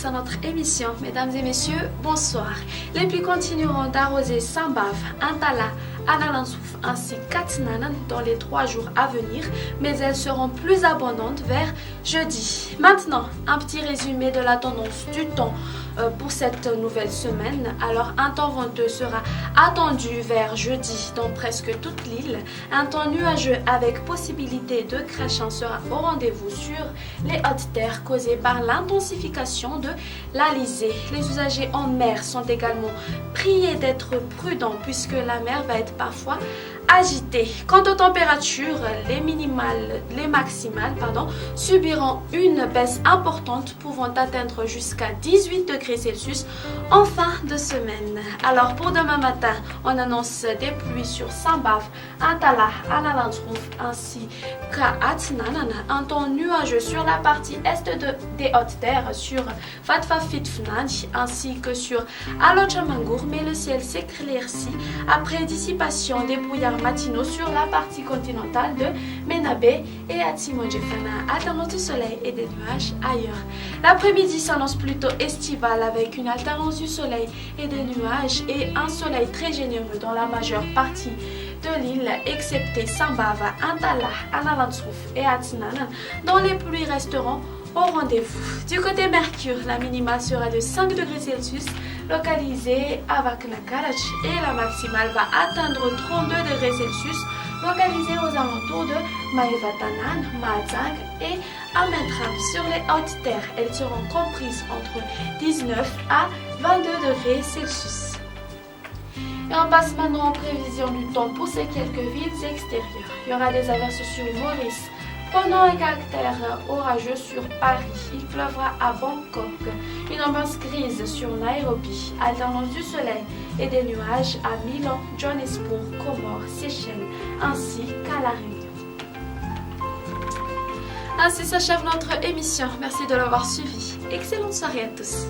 à notre émission. Mesdames et messieurs, bonsoir. Les pluies continueront d'arroser Sambave, Antala, Analansouf ainsi qu'Atsinanan dans les 3 jours à venir, mais elles seront plus abondantes vers jeudi. Maintenant, un petit résumé de la tendance du temps pour cette nouvelle semaine. Alors, un temps venteux sera attendu vers jeudi dans presque toute l'île. Un temps nuageux avec possibilité de crachin sera au rendez-vous sur les hautes terres causées par l'intensification de l'Alizé. Les usagers en mer sont également priés d'être prudents puisque la mer va être parfois agitée. Quant aux températures, les maximales subiront une baisse importante pouvant atteindre jusqu'à 18 degrés Celsius en fin de semaine. Alors pour demain matin, on annonce des pluies sur Sambave, Antala, Analansouf ainsi qu'à Atsinanan. Un temps nuageux sur la partie est des hautes terres sur Fatfafitfnan ainsi que sur Alochamangour, mais le ciel s'éclaircit après dissipation des brouillards matinaux sur la partie continentale de Menabé et Atimondjefana, alternance du soleil et des nuages ailleurs. L'après-midi s'annonce plutôt estival avec une alternance du soleil et des nuages et un soleil très généreux dans la majeure partie de l'île, excepté Sambava, Antala, Analansouf et Atsinanan, dont les pluies resteront au rendez-vous. Du côté Mercure, la minimale sera de 5 degrés Celsius localisée à Vaknakarach et la maximale va atteindre 32 degrés Celsius localisée aux alentours de Maevatanan, Maazang et Amentram. Sur les hautes terres, elles seront comprises entre 19 à 22 degrés Celsius. Et on passe maintenant aux prévisions du temps pour ces quelques villes extérieures. Il y aura des averses sur Maurice, pendant un caractère orageux sur Paris. Il pleuvra à Bangkok. Une ambiance grise sur Nairobi. Alternance du soleil et des nuages à Milan, Johannesburg, Comores, Seychelles, ainsi qu'à La Réunion. Ainsi s'achève notre émission. Merci de l'avoir suivi. Excellente soirée à tous.